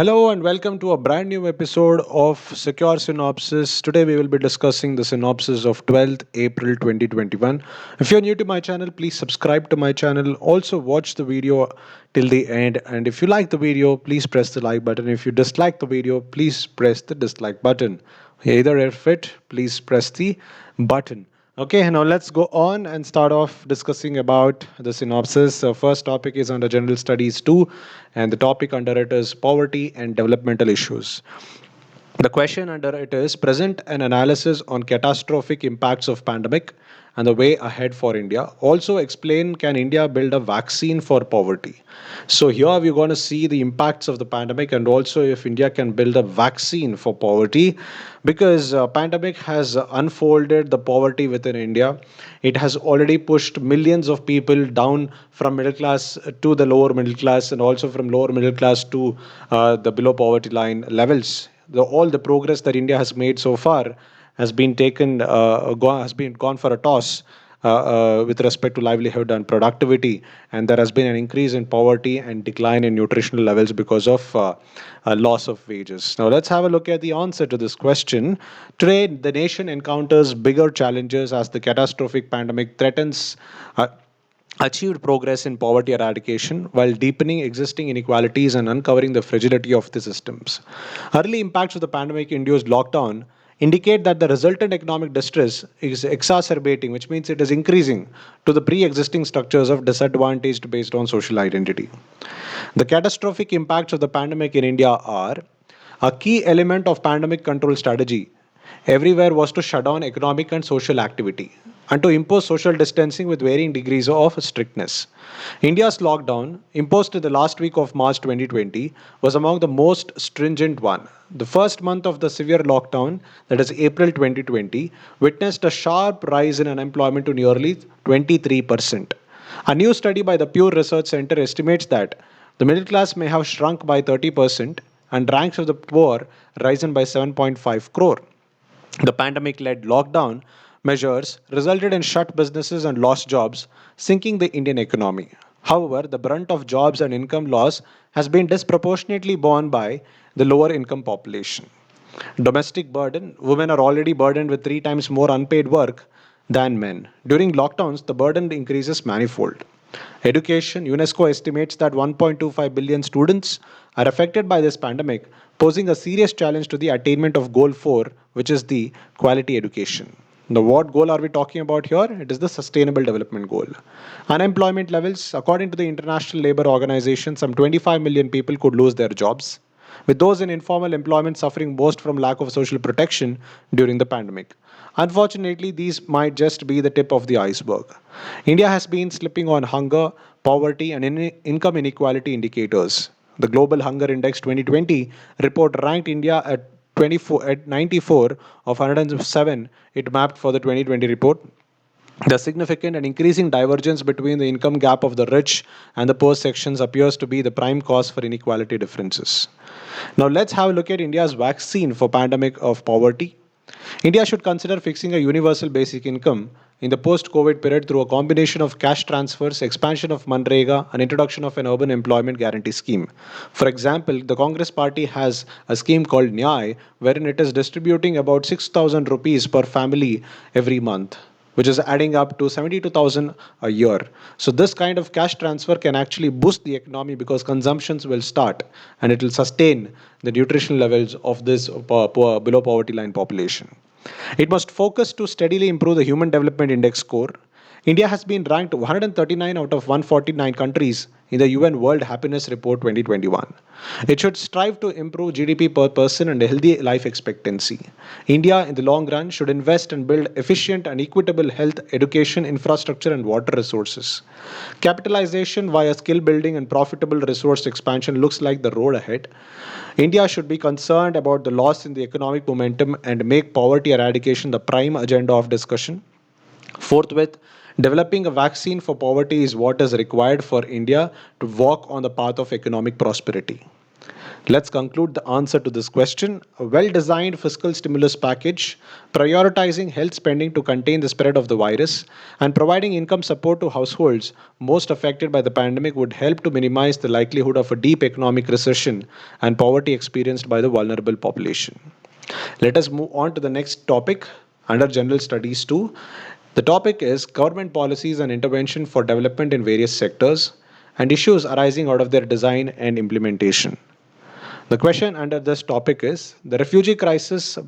Hello and welcome to a brand new episode of Secure Synopsis. Today we will be discussing the synopsis of 12th April 2021. If you're new to my channel, please subscribe to my channel. Also watch the video till the end, and if you like the video, please press the like button. If you dislike the video, please press the dislike button. Either if it, please press the button. Okay, now let's go on and start off discussing about the synopsis. First topic is under general studies 2, and the topic under it is poverty and developmental issues. The question under it is present an analysis on catastrophic impacts of pandemic and the way ahead for India. Also explain can India build a vaccine for poverty. So here we're going to see the impacts of the pandemic and also if India can build a vaccine for poverty because pandemic has unfolded the poverty within India. It has already pushed millions of people down from middle class to the lower middle class and also from lower middle class to the below poverty line levels. All the progress that India has made so far has been gone for a toss with respect to livelihood and productivity, and there has been an increase in poverty and decline in nutritional levels because of loss of wages. Now let's have a look at the answer to this question. Today, the nation encounters bigger challenges as the catastrophic pandemic threatens. Achieved progress in poverty eradication while deepening existing inequalities and uncovering the fragility of the systems. Early impacts of the pandemic induced lockdown indicate that the resultant economic distress is exacerbating, which means it is increasing to the pre existing structures of disadvantaged based on social identity. The catastrophic impacts of the pandemic in India are a key element of pandemic control strategy everywhere was to shut down economic and social activity and to impose social distancing with varying degrees of strictness. India's lockdown, imposed in the last week of March 2020, was among the most stringent one. The first month of the severe lockdown, that is April 2020, witnessed a sharp rise in unemployment to nearly 23%. A new study by the Pew Research Center estimates that the middle class may have shrunk by 30% and ranks of the poor risen by 7.5 crore. The pandemic led lockdown measures resulted in shut businesses and lost jobs, sinking the Indian economy. However, the brunt of jobs and income loss has been disproportionately borne by the lower income population. Domestic burden women are already burdened with three times more unpaid work than men. During lockdowns, the burden increases manifold. Education UNESCO estimates that 1.25 billion students are affected by this pandemic, posing a serious challenge to the attainment of Goal 4, which is the quality education. Now, what goal are we talking about here? It is the Sustainable Development Goal. Unemployment levels, according to the International Labour Organization, some 25 million people could lose their jobs, with those in informal employment suffering most from lack of social protection during the pandemic. Unfortunately, these might just be the tip of the iceberg. India has been slipping on hunger, poverty, and income inequality indicators. The Global Hunger Index 2020 report ranked India at 24 at 94 of 107 it mapped for the 2020 report. The significant and increasing divergence between the income gap of the rich and the poor sections appears to be the prime cause for inequality differences. Now let's have a look at India's vaccine for pandemic of poverty. India should consider fixing a universal basic income in the post-COVID period through a combination of cash transfers, expansion of Manrega, and introduction of an urban employment guarantee scheme. For example, the Congress party has a scheme called Nyay, wherein it is distributing about 6,000 rupees per family every month, which is adding up to 72,000 a year. So this kind of cash transfer can actually boost the economy because consumptions will start and it will sustain the nutrition levels of this below poverty line population. It must focus to steadily improve the Human Development Index score. India has been ranked 139 out of 149 countries in the UN World Happiness Report 2021. It should strive to improve GDP per person and a healthy life expectancy. India, in the long run, should invest and build efficient and equitable health, education, infrastructure, and water resources. Capitalization via skill building and profitable resource expansion looks like the road ahead. India should be concerned about the loss in the economic momentum and make poverty eradication the prime agenda of discussion. Forthwith, developing a vaccine for poverty is what is required for India to walk on the path of economic prosperity. Let's conclude the answer to this question. A well designed fiscal stimulus package, prioritizing health spending to contain the spread of the virus, and providing income support to households most affected by the pandemic would help to minimize the likelihood of a deep economic recession and poverty experienced by the vulnerable population. Let us move on to the next topic under General Studies 2. The topic is government policies and intervention for development in various sectors and issues arising out of their design and implementation. The question under this topic is the refugee crisis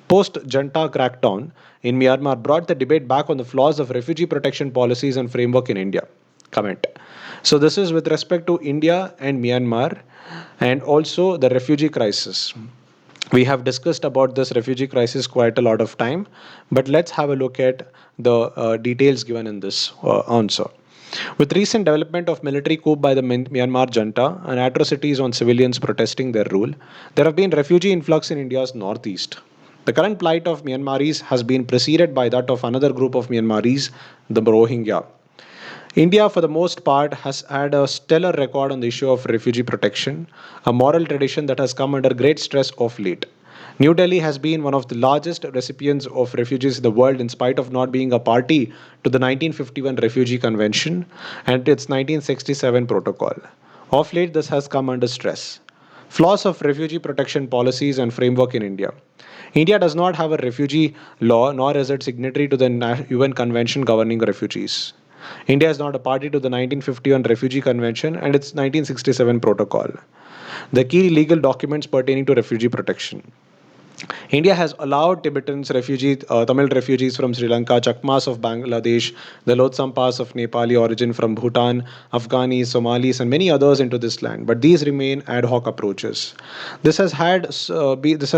post Junta crackdown in Myanmar brought the debate back on the flaws of refugee protection policies and framework in India. Comment. So, this is with respect to India and Myanmar and also the refugee crisis. We have discussed about this refugee crisis quite a lot of time, but let's have a look at the details given in this answer. With recent development of military coup by the Myanmar junta and atrocities on civilians protesting their rule, there have been refugee influx in India's northeast. The current plight of Myanmaris has been preceded by that of another group of Myanmaris, the Rohingya. India, for the most part, has had a stellar record on the issue of refugee protection, a moral tradition that has come under great stress of late. New Delhi has been one of the largest recipients of refugees in the world in spite of not being a party to the 1951 Refugee Convention and its 1967 protocol. Of late, this has come under stress. Flaws of refugee protection policies and framework in India. India does not have a refugee law nor is it signatory to the UN Convention governing refugees. India is not a party to the 1951 Refugee Convention and its 1967 protocol, the key legal documents pertaining to refugee protection. India has allowed Tamil refugees from Sri Lanka, Chakmas of Bangladesh, the Lotsampas of Nepali origin from Bhutan, Afghanis, Somalis, and many others into this land. But these remain ad hoc approaches. This has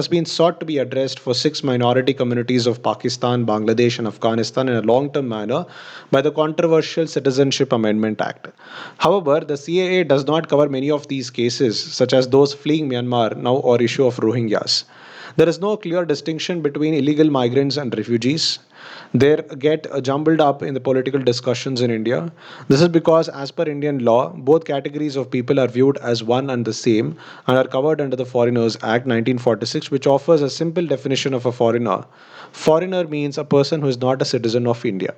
been sought to be addressed for six minority communities of Pakistan, Bangladesh, and Afghanistan in a long-term manner by the controversial Citizenship Amendment Act. However, the CAA does not cover many of these cases, such as those fleeing Myanmar now or issue of Rohingyas. There is no clear distinction between illegal migrants and refugees. They get jumbled up in the political discussions in India. This is because, as per Indian law, both categories of people are viewed as one and the same and are covered under the Foreigners Act 1946, which offers a simple definition of a foreigner. Foreigner means a person who is not a citizen of India.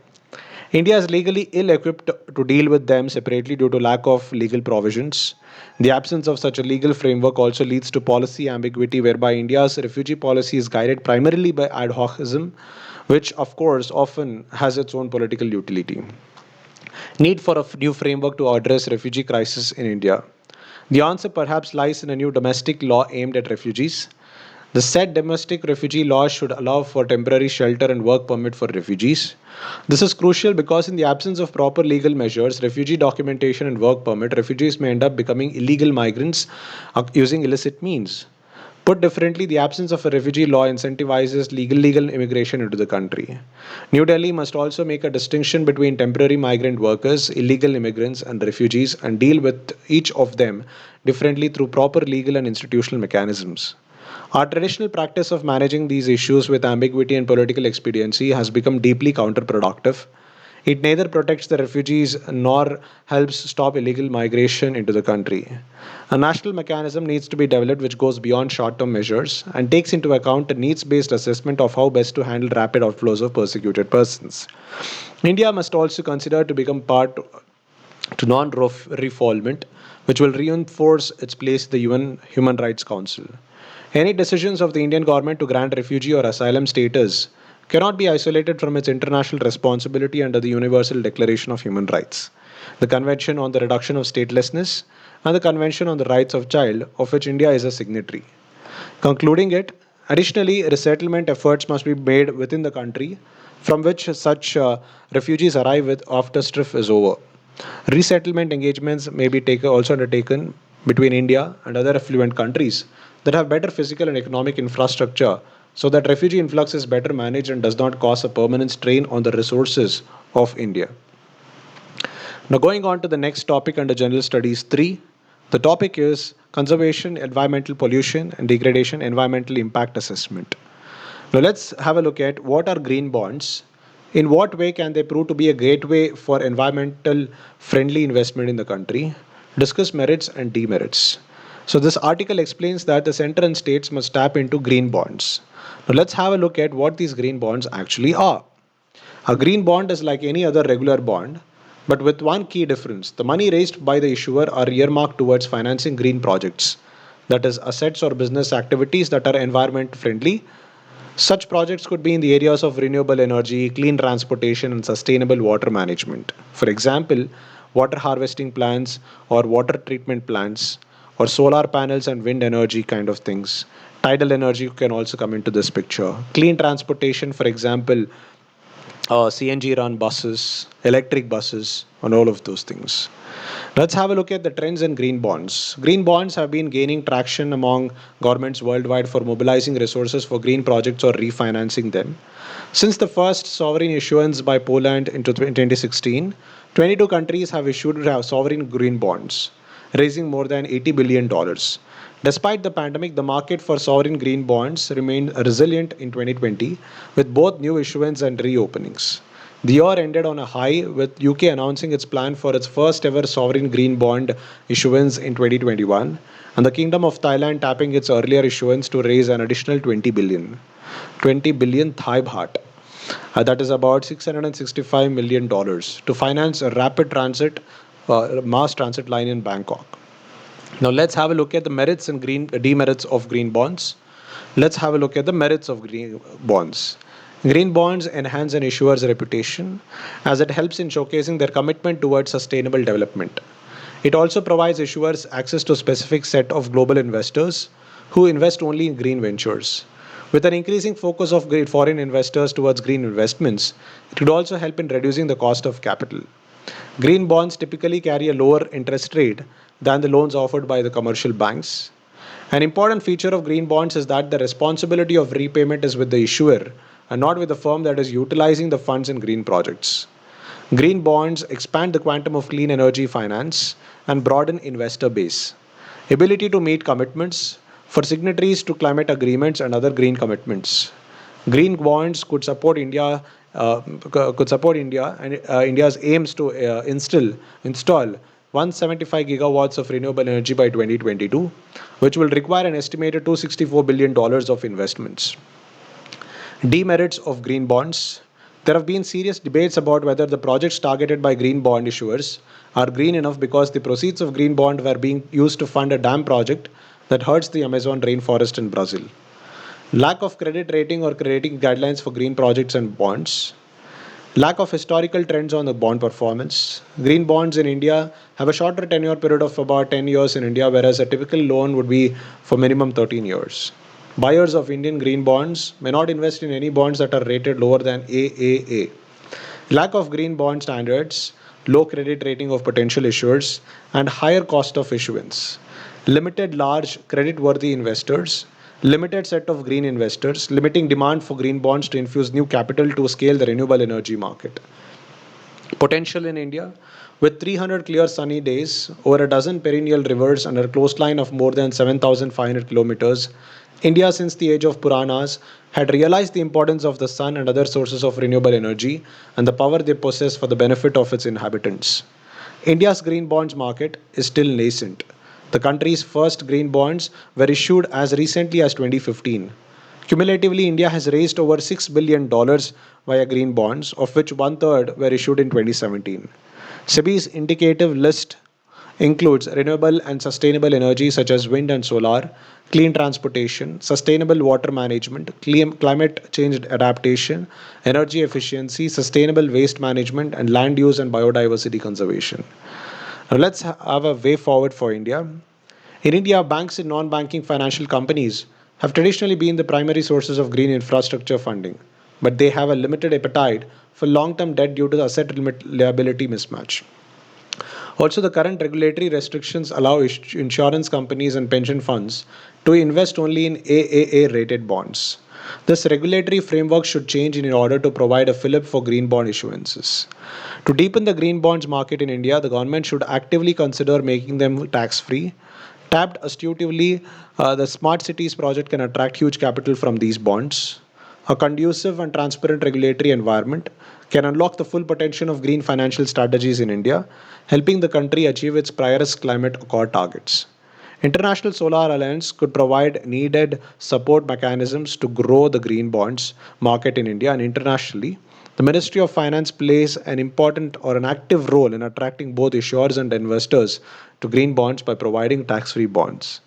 India is legally ill equipped to deal with them separately due to lack of legal provisions. The absence of such a legal framework also leads to policy ambiguity, whereby India's refugee policy is guided primarily by ad hocism, which, of course, often has its own political utility. Need for a new framework to address refugee crisis in India. The answer perhaps lies in a new domestic law aimed at refugees. The said domestic refugee law should allow for temporary shelter and work permit for refugees. This is crucial because, in the absence of proper legal measures, refugee documentation, and work permit, refugees may end up becoming illegal migrants using illicit means. Put differently, the absence of a refugee law incentivizes legal immigration into the country. New Delhi must also make a distinction between temporary migrant workers, illegal immigrants, and refugees and deal with each of them differently through proper legal and institutional mechanisms. Our traditional practice of managing these issues with ambiguity and political expediency has become deeply counterproductive. It neither protects the refugees nor helps stop illegal migration into the country. A national mechanism needs to be developed which goes beyond short term measures and takes into account a needs based assessment of how best to handle rapid outflows of persecuted persons. India must also consider to become part to non refoulement, which will reinforce its place in the UN Human Rights Council. Any decisions of the Indian government to grant refugee or asylum status cannot be isolated from its international responsibility under the Universal Declaration of Human Rights, the Convention on the Reduction of Statelessness, and the Convention on the Rights of Child, of which India is a signatory. Concluding it, additionally, resettlement efforts must be made within the country from which such refugees arrive with after strife is over. Resettlement engagements may be also undertaken between India and other affluent countries that have better physical and economic infrastructure so that refugee influx is better managed and does not cause a permanent strain on the resources of India. Now, going on to the next topic under General Studies 3, the topic is Conservation, Environmental Pollution and Degradation, Environmental Impact Assessment. Now, let's have a look at what are green bonds. In what way can they prove to be a gateway for environmental friendly investment in the country? Discuss merits and demerits. So this article explains that the center and states must tap into green bonds. Now let's have a look at what these green bonds actually are. A green bond is like any other regular bond, but with one key difference. The money raised by the issuer are earmarked towards financing green projects, that is, assets or business activities that are environment friendly. Such projects could be in the areas of renewable energy, clean transportation, and sustainable water management. For example, water harvesting plants or water treatment plants or solar panels and wind energy kind of things. Tidal energy can also come into this picture. Clean transportation, for example, CNG run buses, electric buses, and all of those things. Let's have a look at the trends in green bonds. Green bonds have been gaining traction among governments worldwide for mobilizing resources for green projects or refinancing them. Since the first sovereign issuance by Poland in 2016, 22 countries have issued sovereign green bonds, raising more than $80 billion. Despite the pandemic, the market for sovereign green bonds remained resilient in 2020, with both new issuance and reopenings. The year ended on a high, with UK announcing its plan for its first ever sovereign green bond issuance in 2021, and the Kingdom of Thailand tapping its earlier issuance to raise an additional 20 billion. 20 billion Thai baht. That is about $665 million to finance a rapid transit, mass transit line in Bangkok. Now let's have a look at the merits and demerits of green bonds. Let's have a look at the merits of green bonds. Green bonds enhance an issuer's reputation as it helps in showcasing their commitment towards sustainable development. It also provides issuers access to a specific set of global investors who invest only in green ventures. With an increasing focus of foreign investors towards green investments, it could also help in reducing the cost of capital. Green bonds typically carry a lower interest rate than the loans offered by the commercial banks. An important feature of green bonds is that the responsibility of repayment is with the issuer and not with the firm that is utilizing the funds in green projects. Green bonds expand the quantum of clean energy finance and broaden investor base. Ability to meet commitments for signatories to climate agreements and other green commitments. Green bonds could support India and India's aims to install 175 gigawatts of renewable energy by 2022, which will require an estimated $264 billion of investments. Demerits of green bonds. There have been serious debates about whether the projects targeted by green bond issuers are green enough because the proceeds of green bond were being used to fund a dam project that hurts the Amazon rainforest in Brazil. Lack of credit rating or rating guidelines for green projects and bonds. Lack of historical trends on the bond performance. Green bonds in India have a shorter tenure period of about 10 years in India, whereas a typical loan would be for minimum 13 years. Buyers of Indian green bonds may not invest in any bonds that are rated lower than AAA. Lack of green bond standards, low credit rating of potential issuers, and higher cost of issuance. Limited large credit worthy investors, limited set of green investors, limiting demand for green bonds to infuse new capital to scale the renewable energy market. Potential in India. With 300 clear sunny days, over a dozen perennial rivers, and a coastline of more than 7,500 kilometers, India, since the age of Puranas, had realized the importance of the sun and other sources of renewable energy and the power they possess for the benefit of its inhabitants. India's green bonds market is still nascent. The country's first green bonds were issued as recently as 2015. Cumulatively, India has raised over $6 billion via green bonds, of which one third were issued in 2017. SEBI's indicative list includes renewable and sustainable energy such as wind and solar, clean transportation, sustainable water management, climate change adaptation, energy efficiency, sustainable waste management, and land use and biodiversity conservation. Now let's have a way forward for India. In India, banks and non-banking financial companies have traditionally been the primary sources of green infrastructure funding, but they have a limited appetite for long-term debt due to the asset liability mismatch. Also, the current regulatory restrictions allow insurance companies and pension funds to invest only in AAA rated bonds. This regulatory framework should change in order to provide a fillip for green bond issuances. To deepen the green bonds market in India, the government should actively consider making them tax free. Tapped astutely, the Smart Cities project can attract huge capital from these bonds. A conducive and transparent regulatory environment can unlock the full potential of green financial strategies in India, helping the country achieve its Paris Climate Accord targets. International Solar Alliance could provide needed support mechanisms to grow the green bonds market in India and internationally. The Ministry of Finance plays an important or an active role in attracting both issuers and investors to green bonds by providing tax free bonds.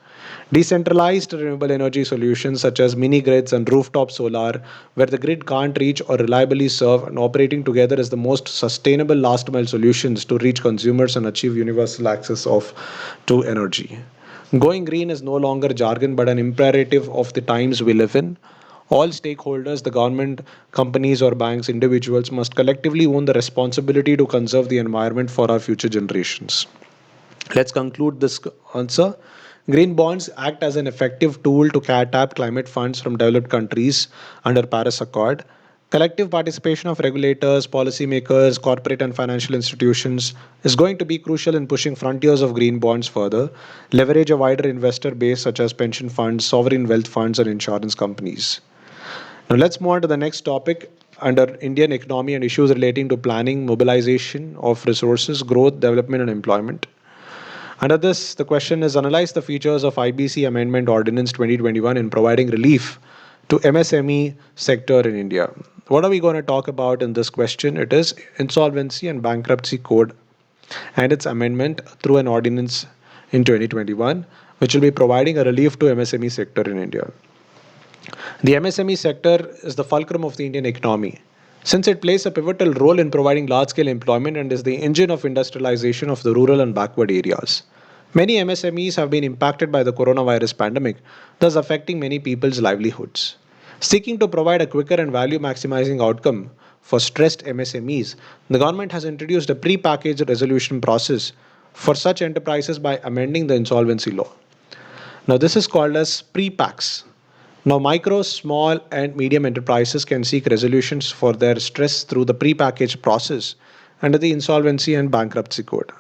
Decentralized renewable energy solutions such as mini grids and rooftop solar, where the grid can't reach or reliably serve, and operating together as the most sustainable last mile solutions to reach consumers and achieve universal access to energy. Going green is no longer jargon but an imperative of the times we live in. All stakeholders, the government, companies, or banks, individuals, must collectively own the responsibility to conserve the environment for our future generations. Let's conclude this answer. Green bonds act as an effective tool to tap climate funds from developed countries under Paris Accord. Collective participation of regulators, policymakers, corporate and financial institutions is going to be crucial in pushing frontiers of green bonds further, leverage a wider investor base such as pension funds, sovereign wealth funds, and insurance companies. Now let's move on to the next topic under Indian economy and issues relating to planning, mobilization of resources, growth, development, and employment. Under this, the question is analyze the features of IBC Amendment Ordinance 2021 in providing relief to MSME sector in India. What are we going to talk about in this question? It is Insolvency and Bankruptcy Code and its amendment through an ordinance in 2021, which will be providing a relief to MSME sector in India. The MSME sector is the fulcrum of the Indian economy, since it plays a pivotal role in providing large scale employment and is the engine of industrialization of the rural and backward areas. Many MSMEs have been impacted by the coronavirus pandemic, thus affecting many people's livelihoods. Seeking to provide a quicker and value maximizing outcome for stressed MSMEs, the government has introduced a pre-packaged resolution process for such enterprises by amending the insolvency law. Now, this is called as pre-packs. Now, micro, small, and medium enterprises can seek resolutions for their stress through the pre-packaged process under the Insolvency and Bankruptcy Code.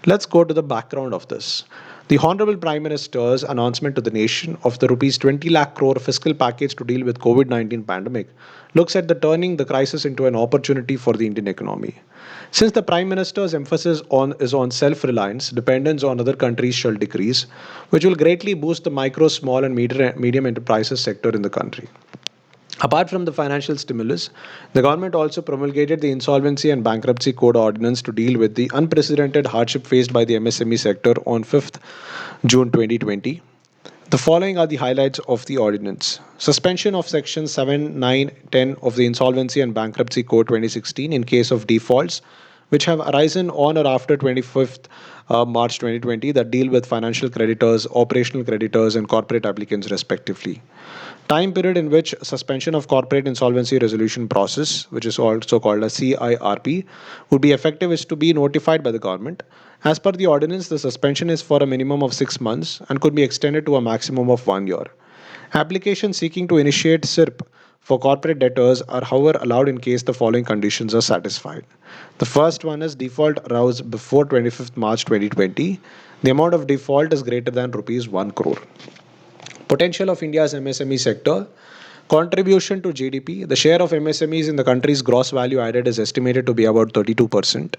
Let's go to the background of this. The Honorable Prime Minister's announcement to the nation of the rupees 20 lakh crore fiscal package to deal with COVID-19 pandemic looks at the turning the crisis into an opportunity for the Indian economy. Since the Prime Minister's emphasis is on self-reliance, dependence on other countries shall decrease, which will greatly boost the micro, small, and medium enterprises sector in the country. Apart from the financial stimulus, the government also promulgated the Insolvency and Bankruptcy Code Ordinance to deal with the unprecedented hardship faced by the MSME sector on 5th June 2020. The following are the highlights of the ordinance. Suspension of Section 7, 9, 10 of the Insolvency and Bankruptcy Code 2016 in case of defaults which have arisen on or after 25th March 2020 that deal with financial creditors, operational creditors, and corporate applicants respectively. Time period in which suspension of corporate insolvency resolution process, which is also called a CIRP, would be effective is to be notified by the government. As per the ordinance, the suspension is for a minimum of 6 months and could be extended to a maximum of 1 year. Applications seeking to initiate SIRP for corporate debtors are however allowed in case the following conditions are satisfied. The first one is default aroused before 25th March 2020. The amount of default is greater than rupees 1 crore. Potential of India's MSME sector. Contribution to GDP. The share of MSMEs in the country's gross value added is estimated to be about 32%.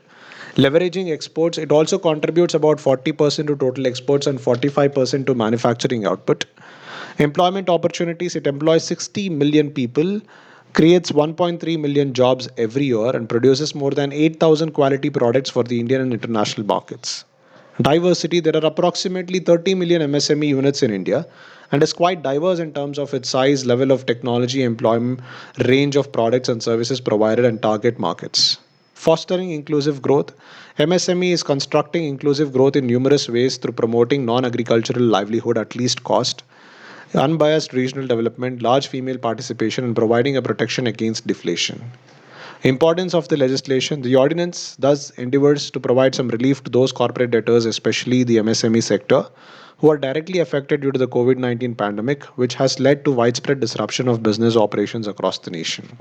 Leveraging exports. It also contributes about 40% to total exports and 45% to manufacturing output. Employment opportunities. It employs 60 million people, creates 1.3 million jobs every year, and produces more than 8,000 quality products for the Indian and international markets. Diversity. There are approximately 30 million MSME units in India and is quite diverse in terms of its size, level of technology, employment, range of products and services provided, and target markets. Fostering inclusive growth. MSME is constructing inclusive growth in numerous ways through promoting non-agricultural livelihood at least cost, unbiased regional development, large female participation, and providing a protection against deflation. Importance of the legislation. The ordinance thus endeavors to provide some relief to those corporate debtors, especially the MSME sector, who are directly affected due to the COVID-19 pandemic, which has led to widespread disruption of business operations across the nation.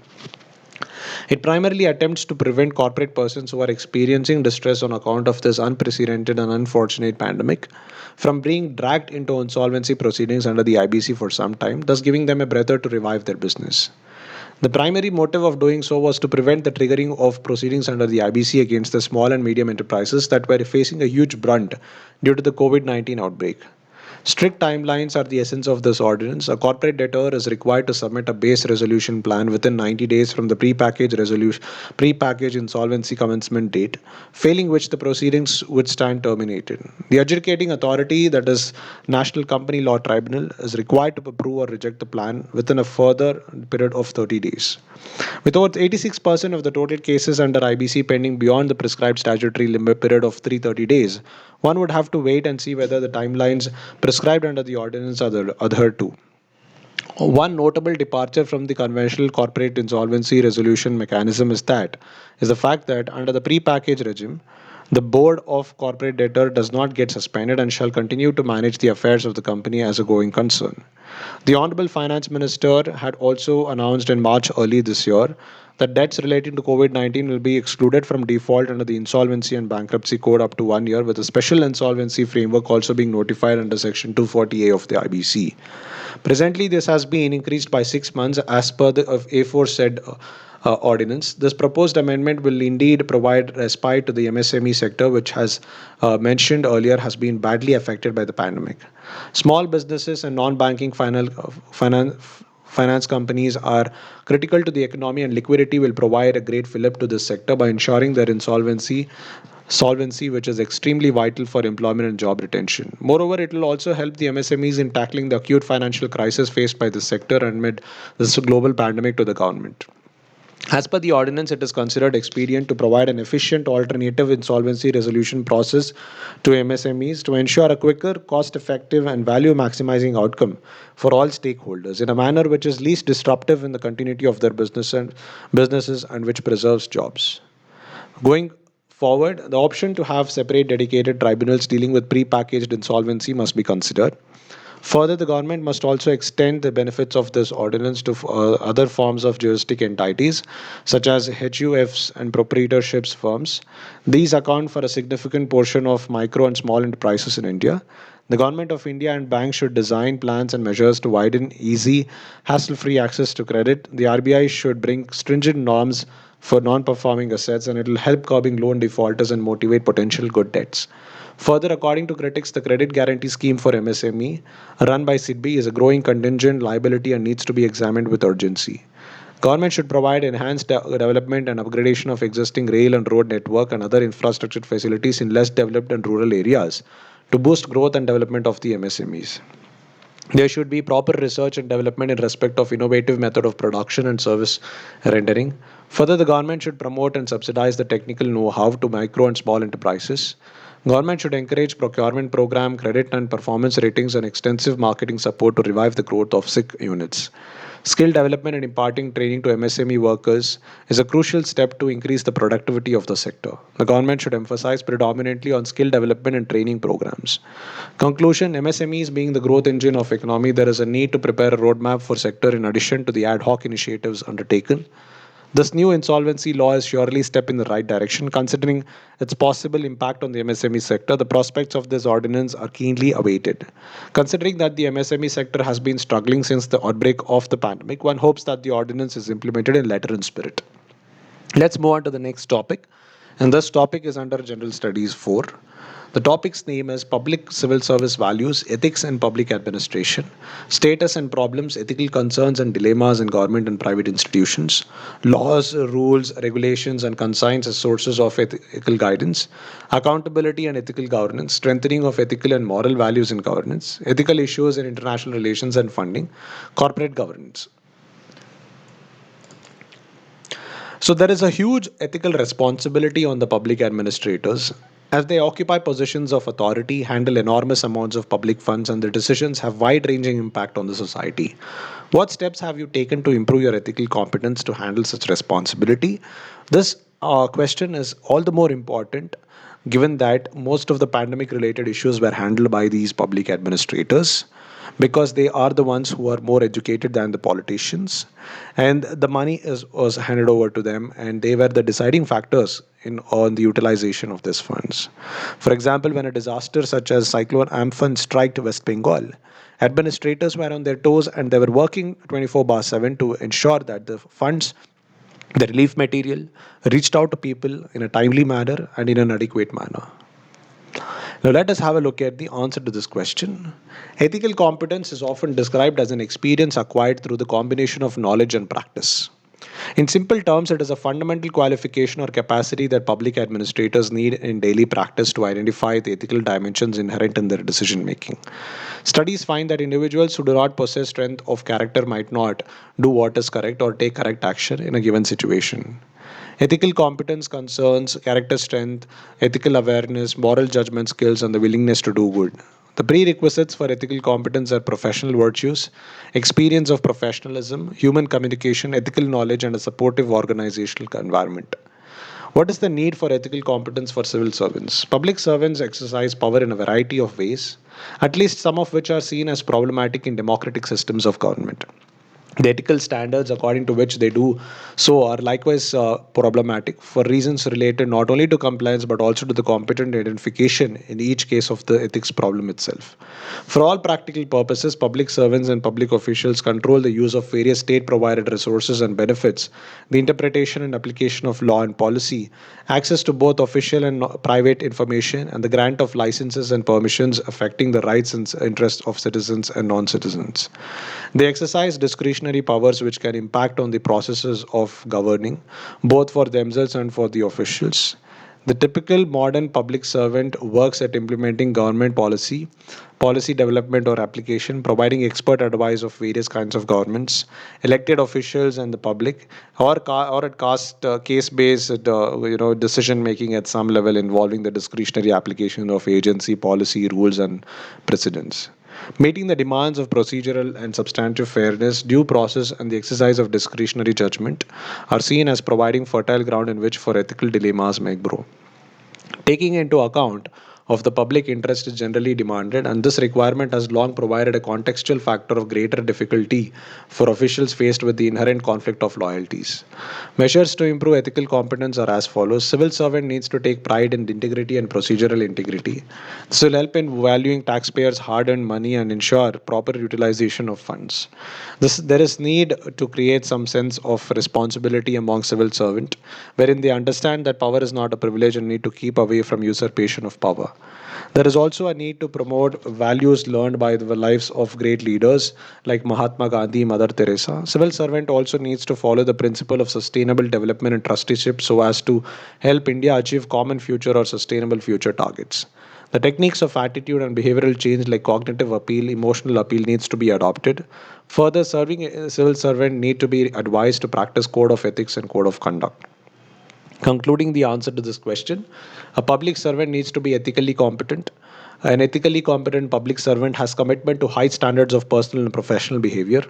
It primarily attempts to prevent corporate persons who are experiencing distress on account of this unprecedented and unfortunate pandemic from being dragged into insolvency proceedings under the IBC for some time, thus giving them a breather to revive their business. The primary motive of doing so was to prevent the triggering of proceedings under the IBC against the small and medium enterprises that were facing a huge brunt due to the COVID-19 outbreak. Strict timelines are the essence of this ordinance. A corporate debtor is required to submit a base resolution plan within 90 days from the pre-package insolvency commencement date, failing which the proceedings would stand terminated. The adjudicating authority, that is National Company Law Tribunal, is required to approve or reject the plan within a further period of 30 days. With over 86% of the total cases under IBC pending beyond the prescribed statutory limit period of 330 days, one would have to wait and see whether the timelines prescribed under the ordinance are adhered to. One notable departure from the conventional corporate insolvency resolution mechanism is the fact that under the pre-package regime, the board of corporate debtor does not get suspended and shall continue to manage the affairs of the company as a going concern. The Honorable Finance Minister had also announced in March early this year that debts relating to COVID 19 will be excluded from default under the Insolvency and Bankruptcy Code up to 1 year, with a special insolvency framework also being notified under Section 240A of the IBC. Presently, this has been increased by 6 months as per the aforesaid ordinance. This proposed amendment will indeed provide respite to the MSME sector, which, has mentioned earlier, has been badly affected by the pandemic. Small businesses and non-banking finance companies are critical to the economy, and liquidity will provide a great fillip to this sector by ensuring their solvency, which is extremely vital for employment and job retention. Moreover, it will also help the MSMEs in tackling the acute financial crisis faced by this sector amid this global pandemic to the government. As per the ordinance, it is considered expedient to provide an efficient alternative insolvency resolution process to MSMEs to ensure a quicker, cost effective, and value maximizing outcome for all stakeholders in a manner which is least disruptive in the continuity of their businesses and which preserves jobs. Going forward, the option to have separate dedicated tribunals dealing with pre-packaged insolvency must be considered. Further, the government must also extend the benefits of this ordinance to other forms of juristic entities, such as HUFs and proprietorships firms. These account for a significant portion of micro and small enterprises in India. The Government of India and banks should design plans and measures to widen easy, hassle-free access to credit. The RBI should bring stringent norms for non-performing assets, and it will help curbing loan defaulters and motivate potential good debts. Further, according to critics, the credit guarantee scheme for MSME run by SIDBI is a growing contingent liability and needs to be examined with urgency. Government should provide enhanced development and upgradation of existing rail and road network and other infrastructure facilities in less developed and rural areas to boost growth and development of the MSMEs. There should be proper research and development in respect of innovative method of production and service rendering. Further, the government should promote and subsidize the technical know-how to micro and small enterprises. Government should encourage procurement program, credit and performance ratings, and extensive marketing support to revive the growth of SIC units. Skill development and imparting training to MSME workers is a crucial step to increase the productivity of the sector. The government should emphasize predominantly on skill development and training programs. Conclusion: MSMEs being the growth engine of economy, there is a need to prepare a roadmap for sector in addition to the ad hoc initiatives undertaken. This new insolvency law is surely a step in the right direction. Considering its possible impact on the MSME sector, the prospects of this ordinance are keenly awaited. Considering that the MSME sector has been struggling since the outbreak of the pandemic, one hopes that the ordinance is implemented in letter and spirit. Let's move on to the next topic. And this topic is under General Studies 4. The topic's name is Public Civil Service Values, Ethics in Public Administration, Status and Problems, Ethical Concerns and Dilemmas in Government and Private Institutions, Laws, Rules, Regulations and Consigns as Sources of Ethical Guidance, Accountability and Ethical Governance, Strengthening of Ethical and Moral Values in Governance, Ethical Issues in International Relations and Funding, Corporate Governance. So there is a huge ethical responsibility on the public administrators as they occupy positions of authority, handle enormous amounts of public funds, and their decisions have wide-ranging impact on the society. What steps have you taken to improve your ethical competence to handle such responsibility? This question is all the more important given that most of the pandemic related issues were handled by these public administrators because they are the ones who are more educated than the politicians, and the money was handed over to them, and they were the deciding factors in on the utilization of these funds. For example, when a disaster such as Cyclone Amphan struck West Bengal, administrators were on their toes and they were working 24/7 to ensure that the relief material reached out to people in a timely manner and in an adequate manner. Now, let us have a look at the answer to this question. Ethical competence is often described as an experience acquired through the combination of knowledge and practice. In simple terms, it is a fundamental qualification or capacity that public administrators need in daily practice to identify the ethical dimensions inherent in their decision making. Studies find that individuals who do not possess strength of character might not do what is correct or take correct action in a given situation. Ethical competence concerns character strength, ethical awareness, moral judgment skills, and the willingness to do good. The prerequisites for ethical competence are professional virtues, experience of professionalism, human communication, ethical knowledge, and a supportive organizational environment. What is the need for ethical competence for civil servants? Public servants exercise power in a variety of ways, at least some of which are seen as problematic in democratic systems of government. The ethical standards according to which they do so are likewise problematic for reasons related not only to compliance but also to the competent identification in each case of the ethics problem itself. For all practical purposes, public servants and public officials control the use of various state provided resources and benefits, the interpretation and application of law and policy, access to both official and private information, and the grant of licenses and permissions affecting the rights and interests of citizens and non citizens. They exercise discretionary powers which can impact on the processes of governing, both for themselves and for the officials. The typical modern public servant works at implementing government policy, policy development or application, providing expert advice of various kinds of governments, elected officials and the public, or at case-based decision making at some level involving the discretionary application of agency policy rules and precedents. Meeting the demands of procedural and substantive fairness, due process, and the exercise of discretionary judgment are seen as providing fertile ground in which for ethical dilemmas may grow. Taking into account of the public interest is generally demanded, and this requirement has long provided a contextual factor of greater difficulty for officials faced with the inherent conflict of loyalties. Measures to improve ethical competence are as follows. Civil servant needs to take pride in integrity and procedural integrity. This will help in valuing taxpayers' hard-earned money and ensure proper utilization of funds. There is need to create some sense of responsibility among civil servant, wherein they understand that power is not a privilege and need to keep away from usurpation of power. There is also a need to promote values learned by the lives of great leaders like Mahatma Gandhi, Mother Teresa. Civil servant also needs to follow the principle of sustainable development and trusteeship so as to help India achieve common future or sustainable future targets. The techniques of attitude and behavioral change like cognitive appeal, emotional appeal needs to be adopted. Further, serving a civil servant need to be advised to practice code of ethics and code of conduct. Concluding the answer to this question, a public servant needs to be ethically competent. An ethically competent public servant has commitment to high standards of personal and professional behavior,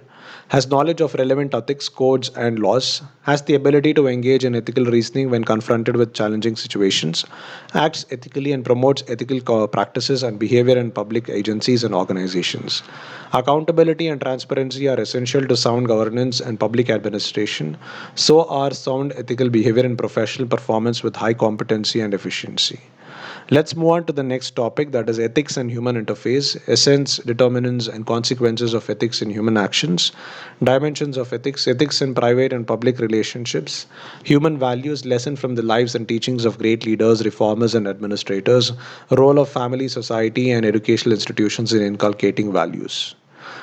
has knowledge of relevant ethics, codes, and laws, has the ability to engage in ethical reasoning when confronted with challenging situations, acts ethically and promotes ethical practices and behavior in public agencies and organizations. Accountability and transparency are essential to sound governance and public administration. So are sound ethical behavior and professional performance with high competency and efficiency. Let's move on to the next topic, that is ethics and human interface, essence, determinants, and consequences of ethics in human actions, dimensions of ethics, ethics in private and public relationships, human values, lesson from the lives and teachings of great leaders, reformers, and administrators, role of family, society, and educational institutions in inculcating values.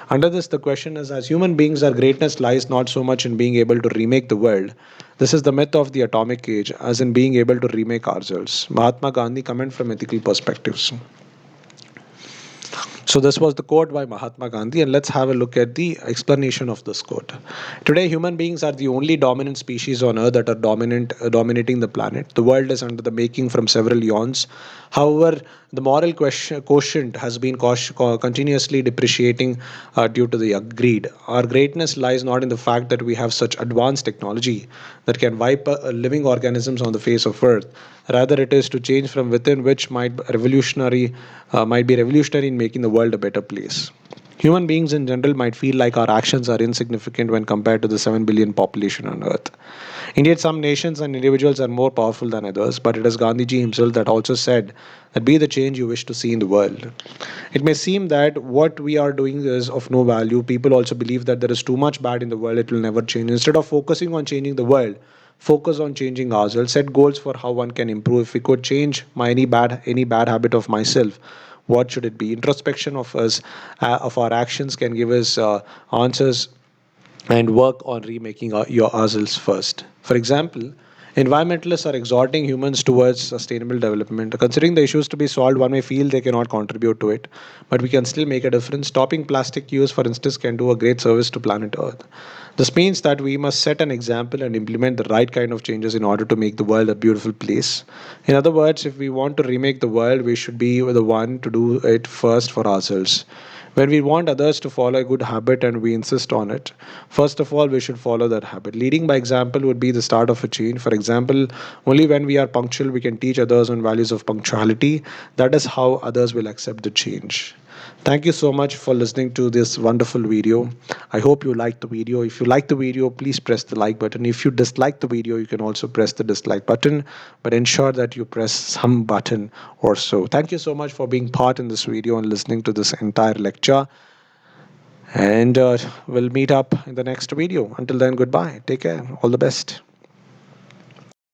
Under this, the question is, as human beings, our greatness lies not so much in being able to remake the world. This is the myth of the atomic age, as in being able to remake ourselves. Mahatma Gandhi comment from ethical perspectives. So this was the quote by Mahatma Gandhi, and let's have a look at the explanation of this quote. Today, human beings are the only dominant species on Earth that are dominating the planet. The world is under the making from several eons. However, the moral quotient has been continuously depreciating due to the greed. Our greatness lies not in the fact that we have such advanced technology that can wipe living organisms on the face of Earth. Rather, it is to change from within, which might be revolutionary in making the world a better place. Human beings in general might feel like our actions are insignificant when compared to the 7 billion population on Earth. Indeed, some nations and individuals are more powerful than others, but it is Gandhiji himself that also said that be the change you wish to see in the world. It may seem that what we are doing is of no value. People also believe that there is too much bad in the world, it will never change. Instead of focusing on changing the world, Focus on changing ourselves. Set goals for how one can improve. If we could change any bad habit of myself, what should it be? Introspection of us, of our actions, can give us answers, and work on remaking your ourselves first. For example, environmentalists are exhorting humans towards sustainable development. Considering the issues to be solved, one may feel they cannot contribute to it, but we can still make a difference. Stopping plastic use, for instance, can do a great service to planet Earth. This means that we must set an example and implement the right kind of changes in order to make the world a beautiful place. In other words, if we want to remake the world, we should be the one to do it first for ourselves. When we want others to follow a good habit and we insist on it, first of all, we should follow that habit. Leading by example would be the start of a change. For example, only when we are punctual, we can teach others on values of punctuality. That is how others will accept the change. Thank you so much for listening to this wonderful video. I hope you liked the video. If you like the video, please press the like button. If you dislike the video, you can also press the dislike button, but ensure that you press some button or so. Thank you so much for being part in this video and listening to this entire lecture. And we'll meet up in the next video. Until then, goodbye. Take care. All the best.